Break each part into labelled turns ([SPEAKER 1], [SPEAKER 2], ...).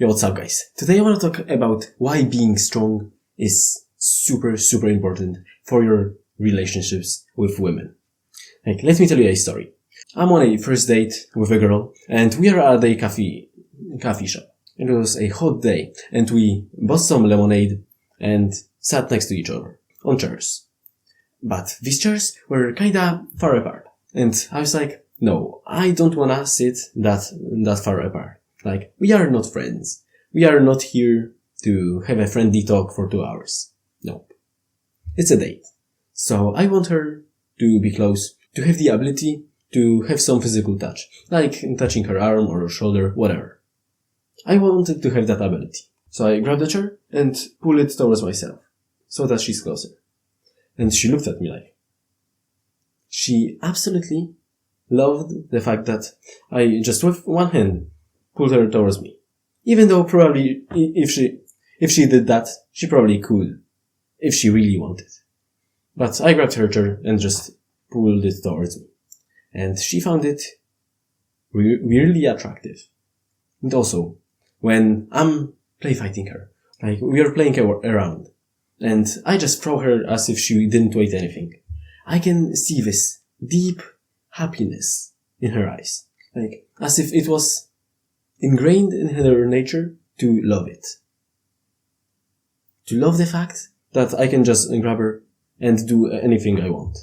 [SPEAKER 1] Yo, what's up guys? Today I want to talk about why being strong is super important for your relationships with women. Like, let me tell you a story. I'm on a first date with a girl and we are at a coffee shop. It was a hot day and we bought some lemonade and sat next to each other on chairs. But these chairs were kinda far apart. And I was like, no, I don't wanna sit that far apart. Like, we are not friends. We are not here to have a friendly talk for 2 hours. No. It's a date. So I want her to be close, to have the ability to have some physical touch. Like touching her arm or her shoulder, whatever. I wanted to have that ability. So I grabbed the chair and pulled it towards myself, so that she's closer. And she looked at me like... She absolutely loved the fact that I just with one hand pulled her towards me. Even though probably if she did that, she probably could, if she really wanted. But I grabbed her chair and just pulled it towards me. And she found it really attractive. And also, when I'm play fighting her, like we are playing around, and I just throw her as if she didn't weigh anything, I can see this deep happiness in her eyes. Like, as if it was ingrained in her nature to love it. To love the fact that I can just grab her and do anything I want.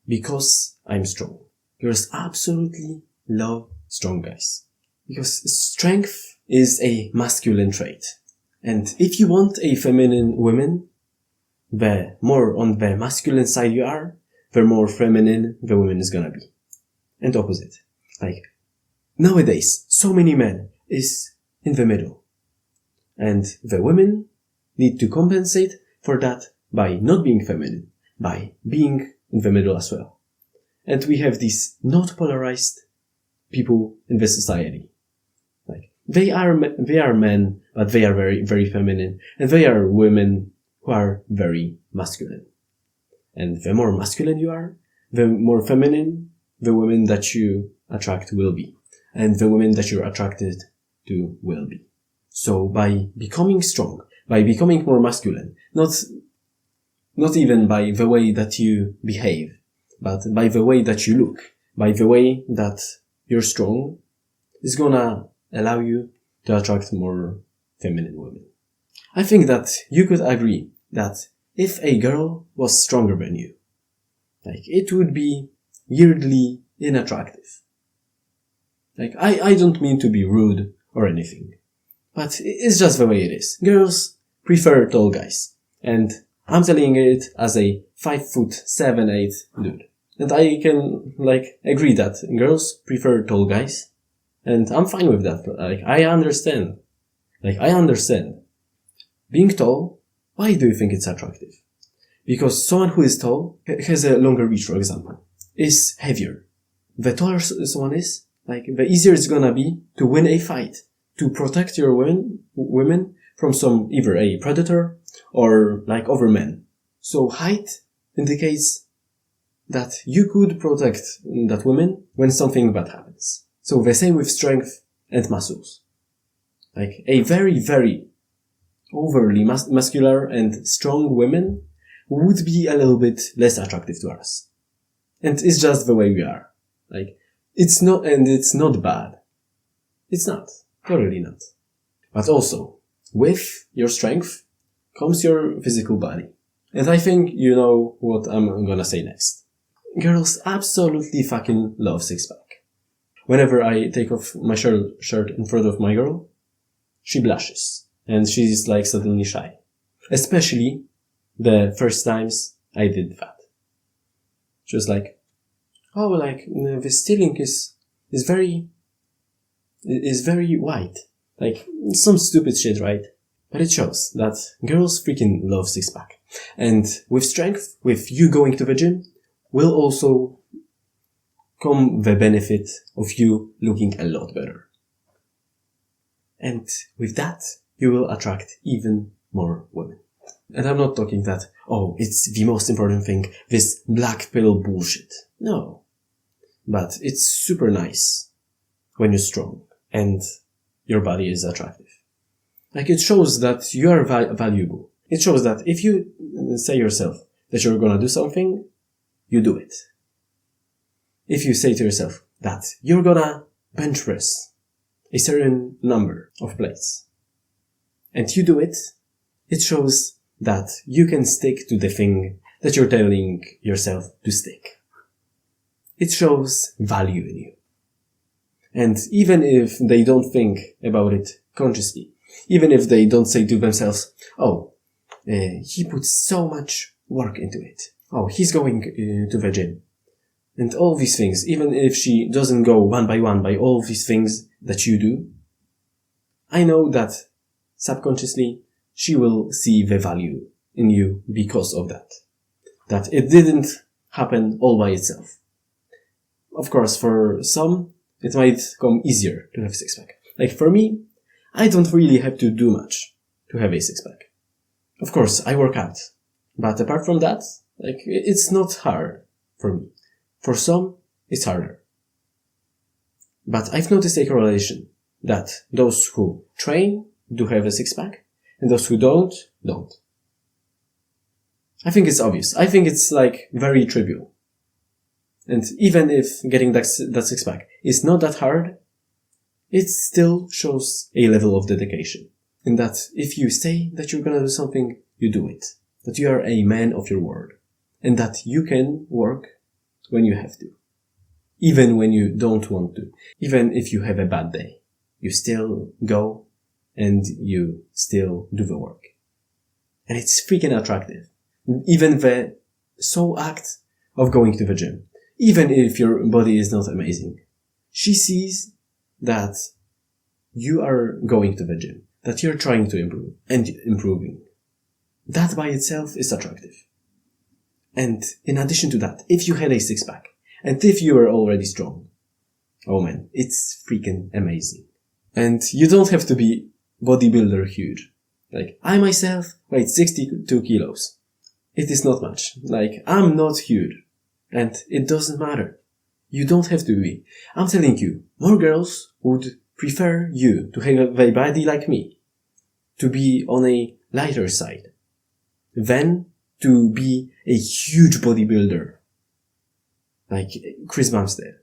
[SPEAKER 1] Because I'm strong. Girls absolutely love strong guys. Because strength is a masculine trait. And if you want a feminine woman, the more on the masculine side you are, the more feminine the woman is gonna be. And opposite. Like, nowadays, so many men is in the middle. And the women need to compensate for that by not being feminine, by being in the middle as well. And we have these not polarized people in the society. Like, they are men, but they are very feminine, and they are women who are very masculine. And the more masculine you are, the more feminine the women that you attract will be. And the women that you're attracted to will be. So by becoming strong, by becoming more masculine, not even by the way that you behave, but by the way that you look, by the way that you're strong, is gonna allow you to attract more feminine women. I think that you could agree that if a girl was stronger than you, like, it would be weirdly unattractive. Like, I don't mean to be rude or anything, but it's just the way it is. Girls prefer tall guys, and I'm telling it as a 5'7", 8" dude. And I can, like, agree that girls prefer tall guys, and I'm fine with that. Like, I understand. Being tall, why do you think it's attractive? Because someone who is tall has a longer reach, for example, is heavier. The taller someone is, like, the easier it's gonna be to win a fight, to protect your women from some, either a predator or, like, other men. So height indicates that you could protect that woman when something bad happens. So the same with strength and muscles. Like, a very overly muscular and strong woman would be a little bit less attractive to us. And it's just the way we are. Like, it's not bad. It's not. Totally not. But also, with your strength comes your physical body. And I think you know what I'm gonna say next. Girls absolutely fucking love six-pack. Whenever I take off my shirt in front of my girl, she blushes. And she's, like, suddenly shy. Especially the first times I did that. She was like, oh, like, the stealing is very white. Like, some stupid shit, right? But it shows that girls freaking love six-pack. And with strength, with you going to the gym, will also come the benefit of you looking a lot better. And with that, you will attract even more women. And I'm not talking that, oh, it's the most important thing, this black pill bullshit. No. But it's super nice when you're strong and your body is attractive. Like, it shows that you are valuable. It shows that if you say yourself that you're gonna do something, you do it. If you say to yourself that you're gonna bench press a certain number of plates, and you do it, it shows that you can stick to the thing that you're telling yourself to stick. It shows value in you. And even if they don't think about it consciously, even if they don't say to themselves, oh, he puts so much work into it. Oh, he's going to the gym. And all these things, even if she doesn't go one by one by all these things that you do, I know that subconsciously she will see the value in you because of that. That it didn't happen all by itself. Of course, for some, it might come easier to have a six-pack. Like for me, I don't really have to do much to have a six-pack. Of course, I work out. But apart from that, like, it's not hard for me. For some, it's harder. But I've noticed a correlation that those who train do have a six-pack, and those who don't. I think it's obvious. I think it's like very trivial. And even if getting that six-pack is not that hard, it still shows a level of dedication. And that if you say that you're gonna do something, you do it. That you are a man of your word. And that you can work when you have to. Even when you don't want to. Even if you have a bad day. You still go and you still do the work. And it's freaking attractive. Even the sole act of going to the gym. Even if your body is not amazing. She sees that you are going to the gym. That you're trying to improve. And improving. That by itself is attractive. And in addition to that, if you had a six-pack, and if you were already strong, oh man, it's freaking amazing. And you don't have to be bodybuilder huge. Like, I myself weighed 62 kilos. It is not much. Like, I'm not huge. And it doesn't matter. You don't have to be. I'm telling you, more girls would prefer you to have a body like me, to be on a lighter side, than to be a huge bodybuilder, like Chris Bumstead.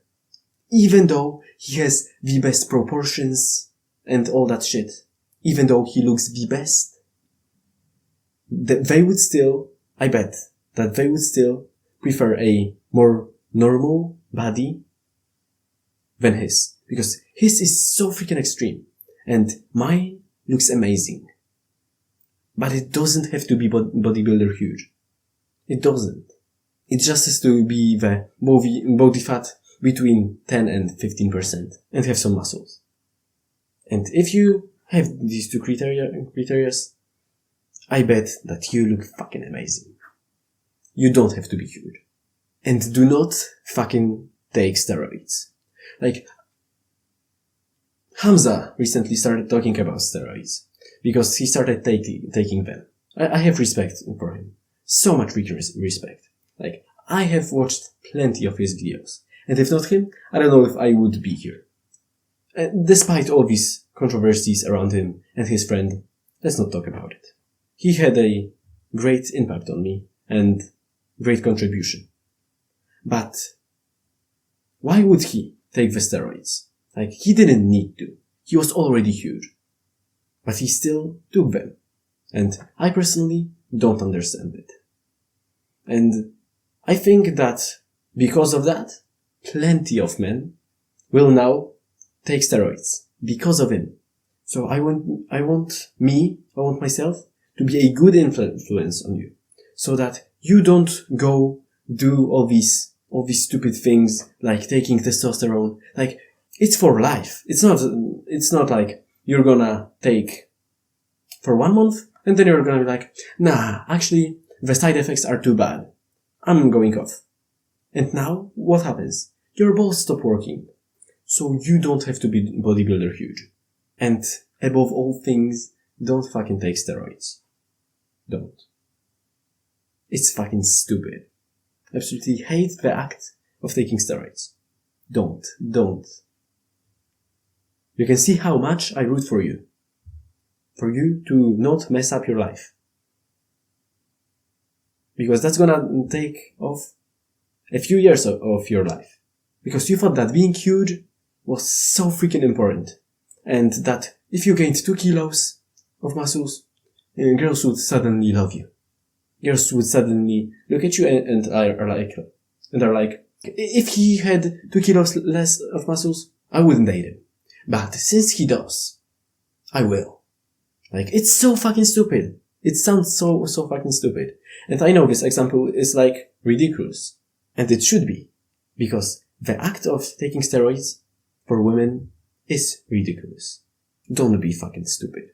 [SPEAKER 1] Even though he has the best proportions and all that shit, even though he looks the best, they would still, I bet, that they would still prefer a more normal body than his. Because his is so freaking extreme. And mine looks amazing. But it doesn't have to be bodybuilder huge. It doesn't. It just has to be the body fat between 10 and 15% and have some muscles. And if you have these two criteria, I bet that you look fucking amazing. You don't have to be huge. And do not fucking take steroids. Like, Hamza recently started talking about steroids because he started taking them. I have respect for him. So much respect. Like, I have watched plenty of his videos. And if not him, I don't know if I would be here. Despite all these controversies around him and his friend, let's not talk about it. He had a great impact on me and great contribution. But why would he take the steroids? Like, he didn't need to. He was already huge. But he still took them. And I personally don't understand it. And I think that because of that, plenty of men will now take steroids because of him. So I want myself to be a good influence on you. So that you don't go do all these stupid things like taking testosterone. Like, it's for life. It's not like you're gonna take for 1 month and then you're gonna be like, nah, actually the side effects are too bad. I'm going off. And now what happens? Your balls stop working. So you don't have to be bodybuilder huge. And above all things, don't fucking take steroids. Don't. It's fucking stupid. Absolutely hate the act of taking steroids. Don't. You can see how much I root for you for you to not mess up your life. Because that's gonna take off a few years of your life. Because you thought that being huge was so freaking important. And that if you gained 2 kilos of muscles, girls would suddenly love you. Girls would suddenly look at you and are like, if he had 2 kilos less of muscles, I wouldn't date him. But since he does, I will. Like, it's so fucking stupid. It sounds so fucking stupid. And I know this example is like ridiculous. And it should be. Because the act of taking steroids for women is ridiculous. Don't be fucking stupid.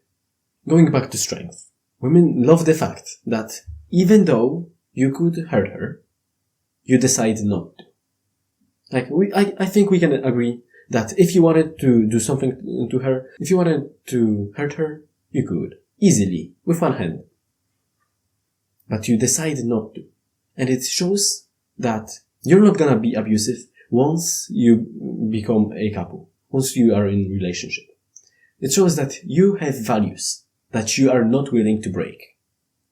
[SPEAKER 1] Going back to strength. Women love the fact that even though you could hurt her, you decide not to. Like, I think we can agree that if you wanted to do something to her, if you wanted to hurt her, you could. Easily. With one hand. But you decide not to. And it shows that you're not gonna be abusive once you become a couple. Once you are in a relationship. It shows that you have values that you are not willing to break.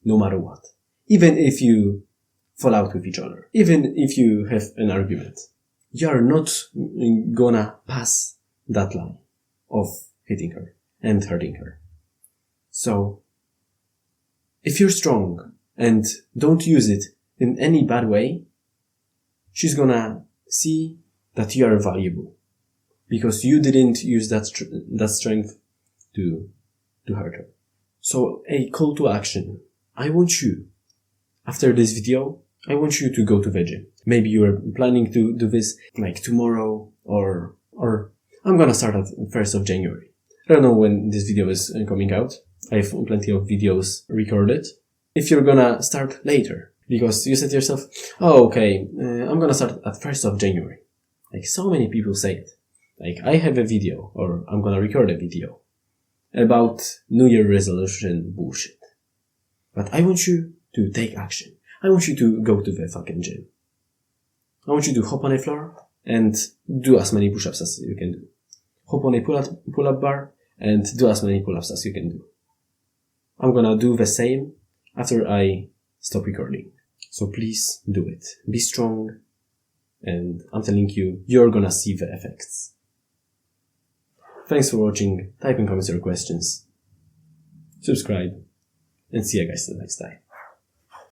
[SPEAKER 1] No matter what. Even if you fall out with each other. Even if you have an argument. You are not gonna pass that line of hitting her and hurting her. So, if you're strong and don't use it in any bad way, she's gonna see that you are valuable. Because you didn't use that strength to hurt her. So, a call to action. I want you, after this video, I want you to go to the gym. Maybe you are planning to do this like tomorrow or I'm gonna start at 1st of January. I don't know when this video is coming out. I have plenty of videos recorded. If you're gonna start later, because you said to yourself, oh, okay, I'm gonna start at 1st of January. Like so many people say it. Like I have a video or I'm gonna record a video about New Year resolution bullshit. But I want you to take action. I want you to go to the fucking gym. I want you to hop on a floor and do as many push-ups as you can do. Hop on a pull-up bar and do as many pull-ups as you can do. I'm gonna do the same after I stop recording. So please do it. Be strong. And I'm telling you, you're gonna see the effects. Thanks for watching. Type in comments your questions. Subscribe. And see you guys the next time.